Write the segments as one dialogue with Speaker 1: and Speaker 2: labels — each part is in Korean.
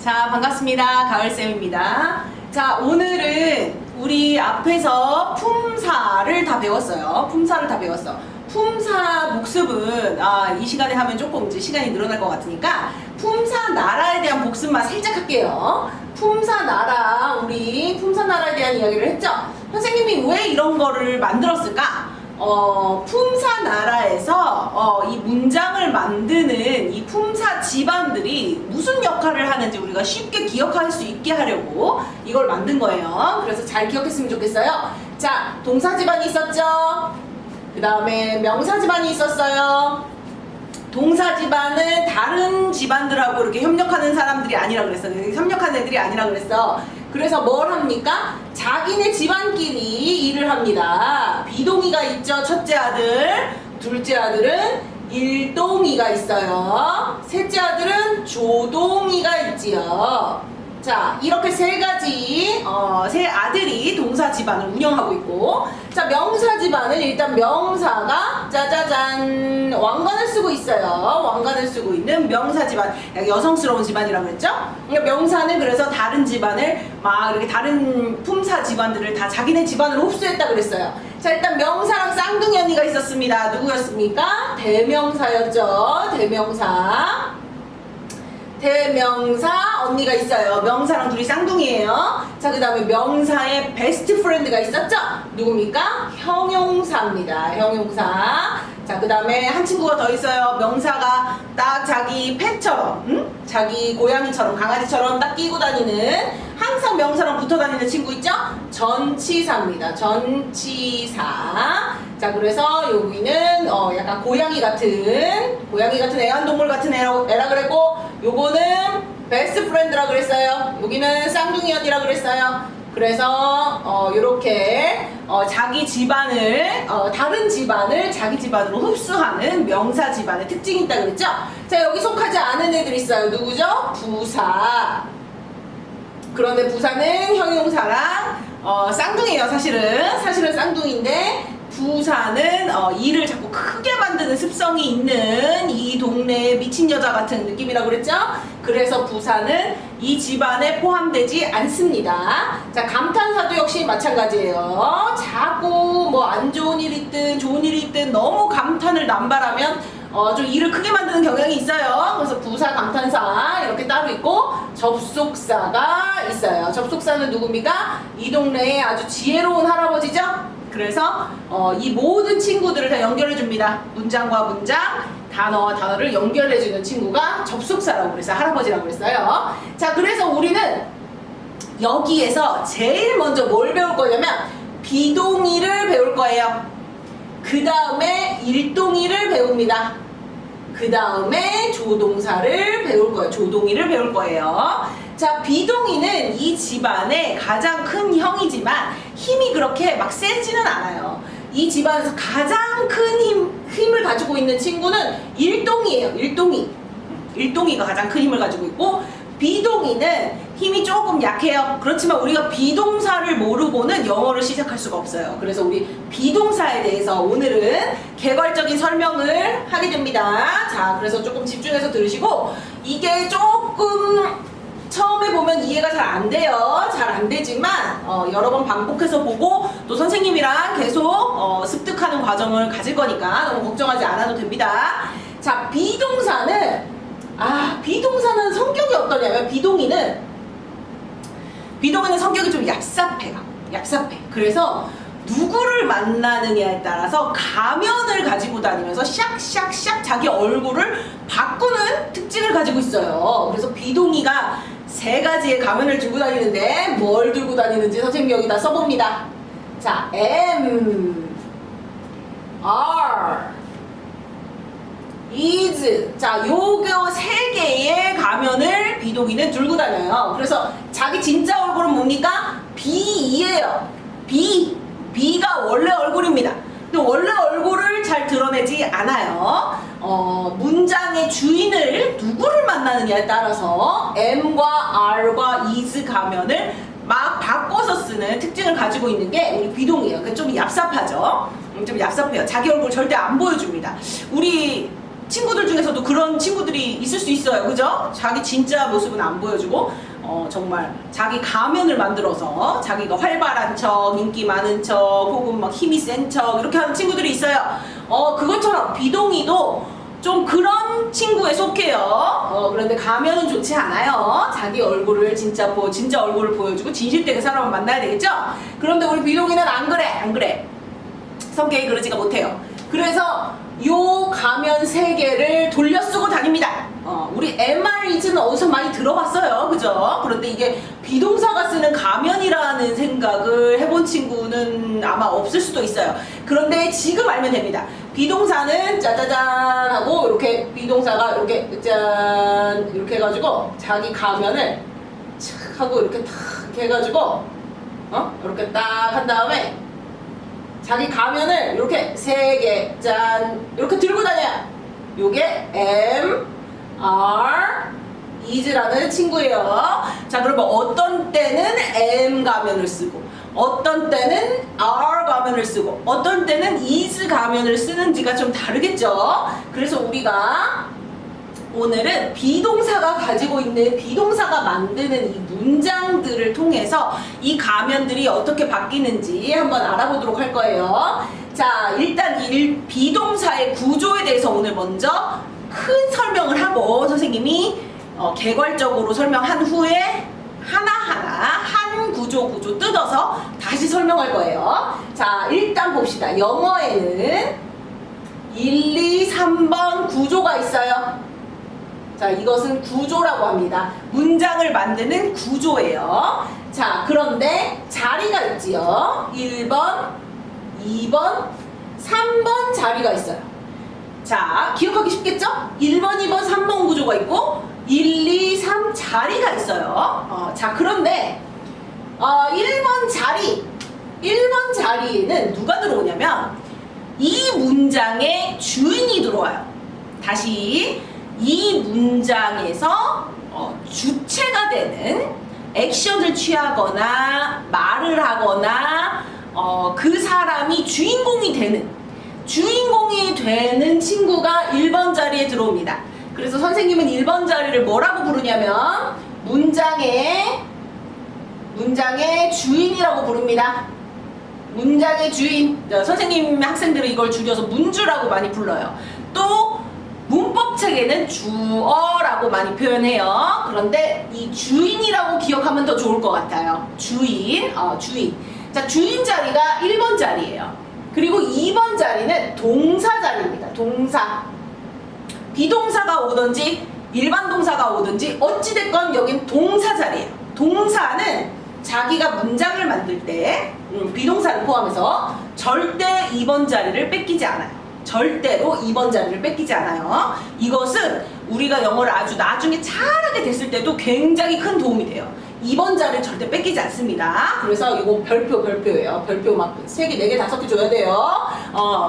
Speaker 1: 자, 반갑습니다. 가을쌤입니다. 자, 오늘은 우리 앞에서 품사를 다 배웠어요. 품사를 다 배웠어. 품사 복습은 이 시간에 하면 조금 이제 시간이 늘어날 것 같으니까 품사 나라에 대한 복습만 살짝 할게요. 품사 나라, 우리 품사 나라에 대한 이야기를 했죠. 선생님이 왜 이런 거를 만들었을까? 품사 나라에서 이 문장을 만드는 이 품사 집안들이 무슨 역할을 하는지 우리가 쉽게 기억할 수 있게 하려고 이걸 만든 거예요. 그래서 잘 기억했으면 좋겠어요. 자, 동사 집안이 있었죠. 그 다음에 명사 집안이 있었어요. 동사 집안은 다른 집안들하고 이렇게 협력하는 사람들이 아니라 그랬어. 협력하는 애들이 아니라 그랬어. 그래서 뭘 합니까? 자기네 집안끼리 일을 합니다. 비동의가 있죠. 첫째 아들, 둘째 아들은 일동의가 있어요. 셋째 아들은 조동의가 있지요. 자, 이렇게 세 가지 세 아들이 동사 집안을 운영하고 있고, 자, 명사 집안은 일단 명사가 짜자잔 왕관을 쓰고 있어요. 왕관을 쓰고 있는 명사 집안, 여성스러운 집안이라고 했죠. 그러니까 명사는 그래서 다른 집안을 막 이렇게 다른 품사 집안들을 다 자기네 집안으로 흡수했다 그랬어요. 자, 일단 명사랑 쌍둥이 언니가 있었습니다. 누구였습니까? 대명사였죠. 대명사 언니가 있어요. 명사랑 둘이 쌍둥이에요. 자, 그 다음에 명사의 베스트 프렌드가 있었죠? 누굽니까? 형용사입니다. 형용사. 자, 그 다음에 한 친구가 더 있어요. 명사가 딱 자기 펫처럼, 자기 고양이처럼, 강아지처럼 딱 끼고 다니는, 항상 명사랑 붙어 다니는 친구 있죠? 전치사입니다. 전치사. 자, 그래서 여기는 약간 고양이 같은 애완동물 같은 애라 그랬고, 요거는 베스트 프렌드라 그랬어요. 여기는 쌍둥이 언니라 그랬어요. 그래서 요렇게 자기 집안을 다른 집안을 자기 집안으로 흡수하는 명사 집안의 특징이 있다 그랬죠? 자, 여기 속하지 않은 애들 있어요. 누구죠? 부사. 그런데 부사는 형용사랑 쌍둥이에요. 사실은 쌍둥이인데, 부사는 일을 자꾸 크게 만드는 습성이 있는 이 동네의 미친 여자 같은 느낌이라고 그랬죠? 그래서 부사는 이 집안에 포함되지 않습니다. 자, 감탄사도 역시 마찬가지예요. 자꾸 뭐 안 좋은 일 있든 좋은 일이 있든 너무 감탄을 남발하면 좀 일을 크게 만드는 경향이 있어요. 그래서 부사, 감탄사 이렇게 따로 있고, 접속사가 있어요. 접속사는 누굽니까? 이 동네에 아주 지혜로운 할아버지죠? 그래서 이 모든 친구들을 다 연결해 줍니다. 문장과 문장, 단어와 단어를 연결해 주는 친구가 접속사라고 그랬어요. 할아버지라고 그랬어요. 자, 그래서 우리는 여기에서 제일 먼저 뭘 배울 거냐면 비동의를 배울 거예요. 그 다음에 일동의를 배웁니다. 그 다음에 조동사를 배울 거예요. 조동의를 배울 거예요. 자, 비동의는 이 집안의 가장 큰 형이지만 힘이 그렇게 막 세지는 않아요. 이 집안에서 가장 큰 힘을 가지고 있는 친구는 일동이에요. 일동이가 가장 큰 힘을 가지고 있고, 비동의는 힘이 조금 약해요. 그렇지만 우리가 비동사를 모르고는 영어를 시작할 수가 없어요. 그래서 우리 비동사에 대해서 오늘은 개괄적인 설명을 하게 됩니다. 자, 그래서 조금 집중해서 들으시고, 이게 조금 처음에 보면 이해가 잘 안 돼요. 잘 안 되지만 여러 번 반복해서 보고 또 선생님이랑 계속 습득하는 과정을 가질 거니까 너무 걱정하지 않아도 됩니다. 자, 비동사는 성격이 어떠냐면, 비동의는 성격이 좀 얍삽해. 그래서 누구를 만나느냐에 따라서 가면을 가지고 다니면서 샥샥샥 자기 얼굴을 바꾸는 특징을 가지고 있어요. 그래서 비동의가 세 가지의 가면을 들고 다니는데, 뭘 들고 다니는지 선생님이 여기다 써봅니다. 자, M, R, is. 자, 요거 세 개의 가면을 비동의는 들고 다녀요. 그래서 자기 진짜 얼굴은 뭡니까? B이에요. B가 원래 얼굴입니다. 근데 원래 얼굴을 잘 드러내지 않아요. 문장의 주인을 누구를 만나느냐에 따라서 M과 R과 is 가면을 막 바꿔서 쓰는 특징을 가지고 있는 게 우리 비동이에요. 좀 얍삽하죠. 좀 얍삽해요. 자기 얼굴 절대 안 보여줍니다. 우리 친구들 중에서도 그런 친구들이 있을 수 있어요. 그죠? 자기 진짜 모습은 안 보여주고 정말 자기 가면을 만들어서 자기가 활발한 척, 인기 많은 척, 혹은 막 힘이 센 척 이렇게 하는 친구들이 있어요. 그것처럼 비동의도 좀 그런 친구에 속해요. 그런데 가면은 좋지 않아요. 자기 얼굴을 진짜 얼굴을 보여주고 진실되게 사람을 만나야 되겠죠? 그런데 우리 비동의는 안 그래. 성격이 그러지가 못해요. 그래서 요 가면 3개를 돌려 쓰고 다닙니다. 우리 MR이즈는 어디서 많이 들어봤어요. 그죠? 그런데 이게 비동사가 쓰는 가면이라는 생각을 해본 친구는 아마 없을 수도 있어요. 그런데 지금 알면 됩니다. 비동사는 짜자잔 하고 이렇게 비동사가 이렇게 짠 이렇게 해가지고 자기 가면을 착 하고 이렇게 탁 해가지고 이렇게 딱 한 다음에 자기 가면을 이렇게 3개 짠 이렇게 들고 다녀요. 요게 M, R, is라는 친구예요. 자, 그러면 어떤 때는 M 가면을 쓰고 어떤 때는 R 가면을 쓰고 어떤 때는 is 가면을 쓰는지가 좀 다르겠죠. 그래서 우리가 오늘은 비동사가 가지고 있는 비동사가 만드는 이 문장들을 통해서 이 가면들이 어떻게 바뀌는지 한번 알아보도록 할 거예요. 자, 일단 이 비동사의 구조에 대해서 오늘 먼저 큰 설명을 하고 선생님이 개괄적으로 설명한 후에 하나하나 한 구조 뜯어서 다시 설명할 거예요. 자, 일단 봅시다. 영어에는 1, 2, 3번 구조가 있어요. 자, 이것은 구조라고 합니다. 문장을 만드는 구조예요. 자, 그런데 자리가 있지요. 1번, 2번, 3번 자리가 있어요. 자, 기억하기 쉽겠죠? 1번, 2번, 3번 구조가 있고 1, 2, 3 자리가 있어요. 자, 그런데 1번 자리에는 누가 들어오냐면 이 문장의 주인이 들어와요. 다시 이 문장에서 주체가 되는 액션을 취하거나 말을 하거나 그 사람이 주인공이 되는 친구가 1번 자리에 들어옵니다. 그래서 선생님은 1번 자리를 뭐라고 부르냐면 문장의 주인이라고 부릅니다. 문장의 주인. 선생님 학생들은 이걸 줄여서 문주라고 많이 불러요. 또 문법 책에는 주어라고 많이 표현해요. 그런데 이 주인이라고 기억하면 더 좋을 것 같아요. 주인. 자, 주인 자리가 1번 자리예요. 그리고 2번 자리는 동사 자리입니다. 동사. 비동사가 오든지 일반 동사가 오든지 어찌됐건 여긴 동사 자리예요. 동사는 자기가 문장을 만들 때 비동사를 포함해서 절대 2번 자리를 뺏기지 않아요. 절대로 2번 자리를 뺏기지 않아요. 이것은 우리가 영어를 아주 나중에 잘하게 됐을 때도 굉장히 큰 도움이 돼요. 2번 자리를 절대 뺏기지 않습니다. 그래서 이거 별표예요. 별표 막 3개, 4개, 5개 줘야 돼요.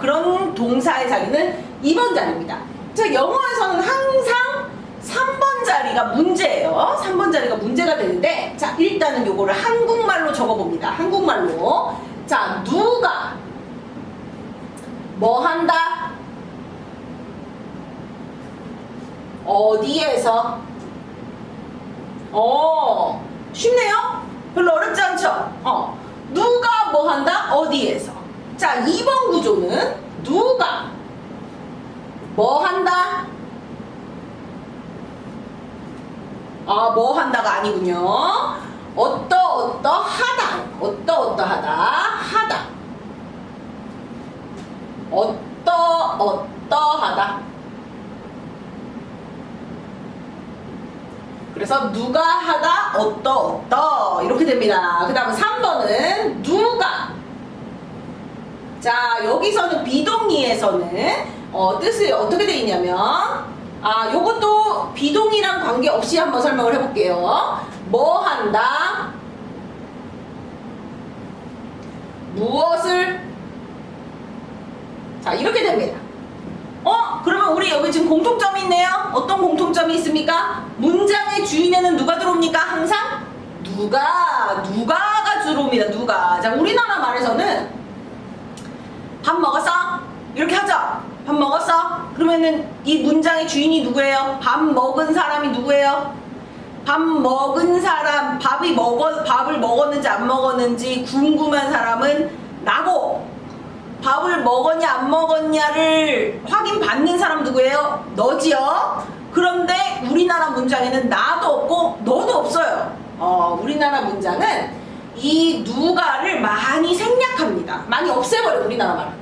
Speaker 1: 그런 동사의 자리는 2번 자리입니다. 자, 영어에서는 항상 3번 자리가 문제예요. 3번 자리가 문제가 되는데, 자, 일단은 요거를 한국말로 적어봅니다. 한국말로. 자, 누가 뭐 한다? 어디에서? 쉽네요? 별로 어렵지 않죠? 누가 뭐 한다? 어디에서? 자, 2번 구조는 누가 뭐 한다? 뭐 한다가 아니군요. 어떠하다. 어떠하다. 그래서 누가 하다 이렇게 됩니다. 그 다음에 3번은 누가. 자, 여기서는 비동의에서는 뜻이 어떻게 되어 있냐면 요것도 비동의랑 관계없이 한번 설명을 해볼게요. 뭐 한다? 무엇을? 자, 이렇게 됩니다. 그러면 우리 여기 지금 공통점이 있네요. 어떤 공통점이 있습니까? 문장의 주인에는 누가 들어옵니까? 항상 누가가 들어옵니다. 누가. 자, 우리나라 말에서는 밥 먹었어? 이렇게 하죠. 밥 먹었어? 그러면은 이 문장의 주인이 누구예요? 밥 먹은 사람이 누구예요? 밥 먹은 사람, 밥을 먹었는지 안 먹었는지 궁금한 사람은 나고, 밥을 먹었냐 안 먹었냐를 확인받는 사람 누구예요? 너지요? 그런데 우리나라 문장에는 나도 없고 너도 없어요. 우리나라 문장은 이 누가를 많이 생략합니다. 많이 없애버려요, 우리나라 말은.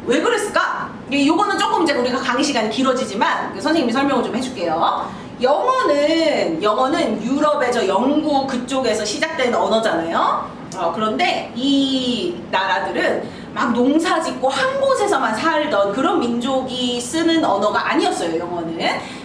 Speaker 1: 왜 그랬을까? 이거는 조금 이제 우리가 강의 시간이 길어지지만 선생님이 설명을 좀 해줄게요. 영어는 유럽의 저 영국 그쪽에서 시작된 언어잖아요. 그런데 이 나라들은 막 농사 짓고 한 곳에서만 살던 그런 민족이 쓰는 언어가 아니었어요, 영어는.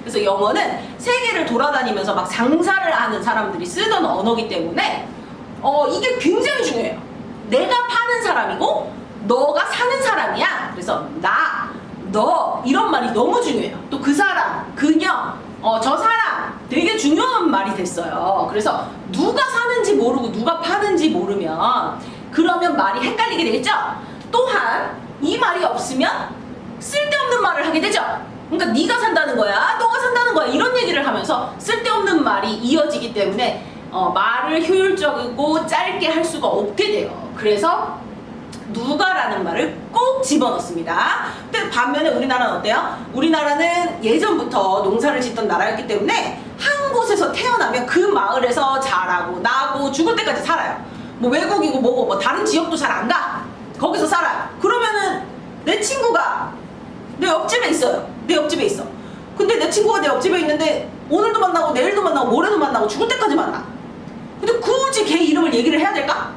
Speaker 1: 그래서 영어는 세계를 돌아다니면서 막 장사를 하는 사람들이 쓰던 언어기 때문에 이게 굉장히 중요해요. 내가 파는 사람이고 너가 사는 사람이야. 그래서 나, 너 이런 말이 너무 중요해요. 또 그 사람, 그녀, 저 사람 되게 중요한 말이 됐어요. 그래서 누가 사는지 모르고 누가 파는지 모르면 그러면 말이 헷갈리게 되겠죠. 또한 이 말이 없으면 쓸데없는 말을 하게 되죠. 그러니까 네가 산다는 거야, 너가 산다는 거야 이런 얘기를 하면서 쓸데없는 말이 이어지기 때문에 말을 효율적이고 짧게 할 수가 없게 돼요. 그래서 누가라는 말을 꼭 집어넣습니다. 근데 반면에 우리나라는 어때요? 우리나라는 예전부터 농사를 짓던 나라였기 때문에 한 곳에서 태어나면 그 마을에서 자라고 나고 죽을 때까지 살아요. 뭐 외국이고 뭐고 뭐 다른 지역도 잘 안 가. 거기서 살아요. 그러면은 내 친구가 내 옆집에 있어요. 내 옆집에 있어. 근데 내 친구가 내 옆집에 있는데 오늘도 만나고 내일도 만나고 모레도 만나고 죽을 때까지 만나. 근데 굳이 걔 이름을 얘기를 해야 될까?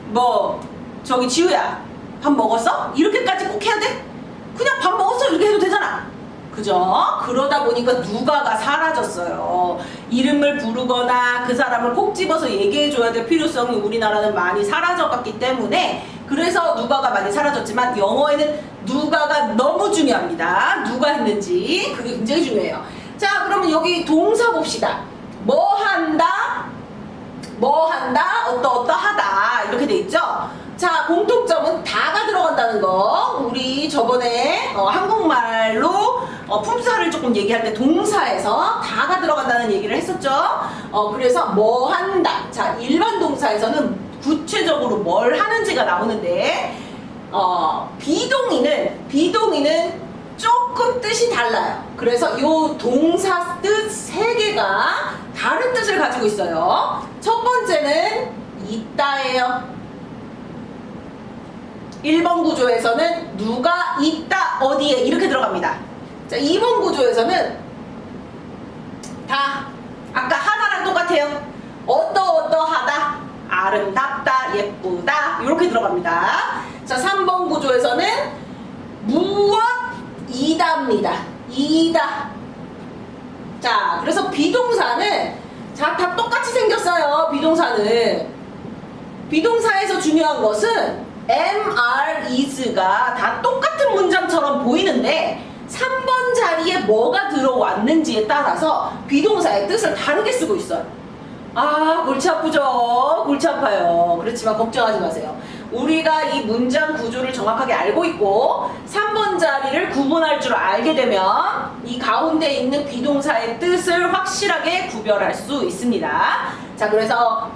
Speaker 1: 뭐 저기 지우야 밥 먹었어? 이렇게까지 꼭 해야 돼? 그냥 밥 먹었어 이렇게 해도 되잖아. 그죠? 그러다 보니까 누가가 사라졌어요. 이름을 부르거나 그 사람을 꼭 집어서 얘기해줘야 될 필요성이 우리나라는 많이 사라져갔기 때문에 그래서 누가가 많이 사라졌지만 영어에는 누가가 너무 중요합니다. 누가 했는지 그게 굉장히 중요해요. 자, 그러면 여기 동사 봅시다. 뭐 한다? 뭐 한다? 어떠하다 이렇게 돼 있죠? 자, 공통점은 다가 들어간다는 거. 우리 저번에 한국말로 품사를 조금 얘기할 때 동사에서 다가 들어간다는 얘기를 했었죠. 그래서 뭐 한다. 자, 일반 동사에서는 구체적으로 뭘 하는지가 나오는데 비동의는 조금 뜻이 달라요. 그래서 요 동사 뜻 세 개가 다른 뜻을 가지고 있어요. 첫 번째는 있다예요. 1번 구조에서는 누가 있다 어디에 이렇게 들어갑니다. 자, 2번 구조에서는 다 아까 하다랑 똑같아요. 어떠하다, 아름답다, 예쁘다 이렇게 들어갑니다. 자, 3번 구조에서는 무엇이다입니다. 이다. 자, 그래서 비동사는 자, 다 똑같이 생겼어요. 비동사에서 중요한 것은 am, are, is가 다 똑같은 문장처럼 보이는데 3번 자리에 뭐가 들어왔는지에 따라서 비동사의 뜻을 다르게 쓰고 있어요. 아, 골치 아프죠? 골치 아파요. 그렇지만 걱정하지 마세요. 우리가 이 문장 구조를 정확하게 알고 있고 3번 자리를 구분할 줄 알게 되면 이 가운데 있는 비동사의 뜻을 확실하게 구별할 수 있습니다. 자, 그래서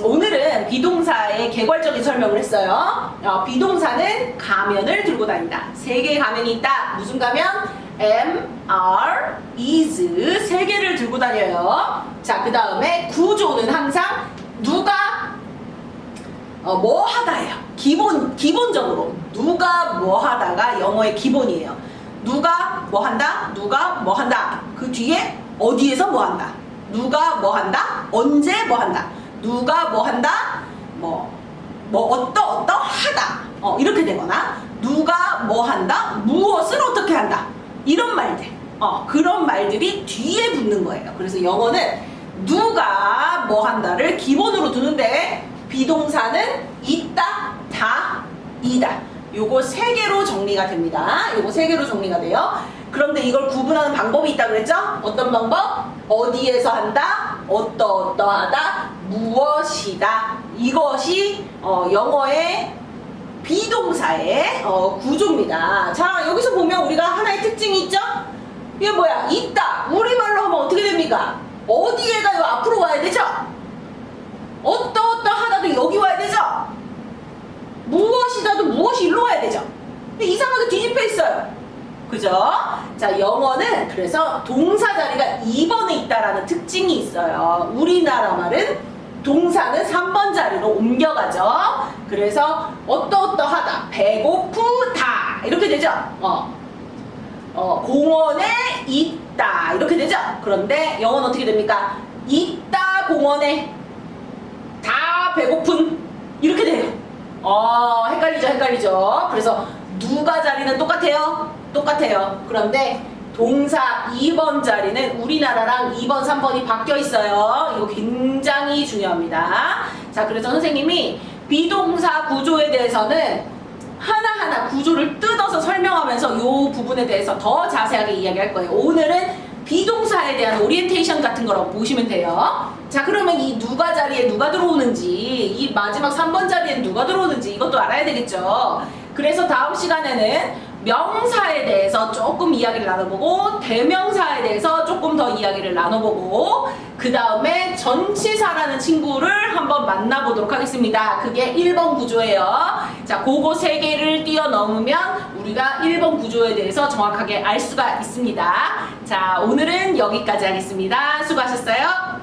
Speaker 1: 오늘은 비동사의 개괄적인 설명을 했어요. 비동사는 가면을 들고 다닌다. 3개의 가면이 있다. 무슨 가면? am, are, is 3개를 들고 다녀요. 자, 그 다음에 구조는 항상 누가 뭐 하다예요. 기본적으로 누가 뭐 하다가 영어의 기본이에요. 누가 뭐 한다? 누가 뭐 한다. 그 뒤에 어디에서 뭐 한다. 누가 뭐 한다? 언제 뭐 한다. 누가 뭐 한다? 어떠하다. 이렇게 되거나 누가 뭐 한다? 무엇을 어떻게 한다. 이런 말들. 그런 말들이 뒤에 붙는 거예요. 그래서 영어는 누가 뭐 한다를 기본으로 두는데 비동사는 있다, 다, 이다. 요거 3개로 정리가 됩니다. 요거 3개로 정리가 돼요. 그런데 이걸 구분하는 방법이 있다고 그랬죠? 어떤 방법? 어디에서 한다, 어떠하다, 무엇이다. 이것이 영어의 비동사의 구조입니다. 자, 여기서 보면 우리가 하나의 특징이 있죠? 이게 뭐야? 있다. 우리말로 하면 어떻게 됩니까? 어디에 가요? 앞으로 와야 되죠? 어떠하다도 여기 와야 되죠? 무엇이다도 무엇이 일로 와야 되죠? 근데 이상하게 뒤집혀 있어요. 그죠? 자, 영어는 그래서 동사 자리가 2번에 있다라는 특징이 있어요. 우리나라 말은 동사는 3번 자리로 옮겨가죠. 그래서 어떠하다, 배고프다 이렇게 되죠. 공원에 있다 이렇게 되죠. 그런데 영어는 어떻게 됩니까? 있다 공원에, 다 배고픈 이렇게 돼요. 헷갈리죠. 그래서 누가 자리는 똑같아요. 그런데 동사 2번 자리는 우리나라랑 2번, 3번이 바뀌어 있어요. 이거 굉장히 중요합니다. 자, 그래서 선생님이 비동사 구조에 대해서는 하나하나 구조를 뜯어서 설명하면서 이 부분에 대해서 더 자세하게 이야기할 거예요. 오늘은 비동사에 대한 오리엔테이션 같은 거라고 보시면 돼요. 자, 그러면 이 누가 자리에 누가 들어오는지, 이 마지막 3번 자리에 누가 들어오는지 이것도 알아야 되겠죠. 그래서 다음 시간에는 명사에 대해서 조금 이야기를 나눠보고, 대명사에 대해서 조금 더 이야기를 나눠보고, 그 다음에 전치사라는 친구를 한번 만나보도록 하겠습니다. 그게 1번 구조예요. 자, 그거 3개를 뛰어넘으면 우리가 1번 구조에 대해서 정확하게 알 수가 있습니다. 자, 오늘은 여기까지 하겠습니다. 수고하셨어요.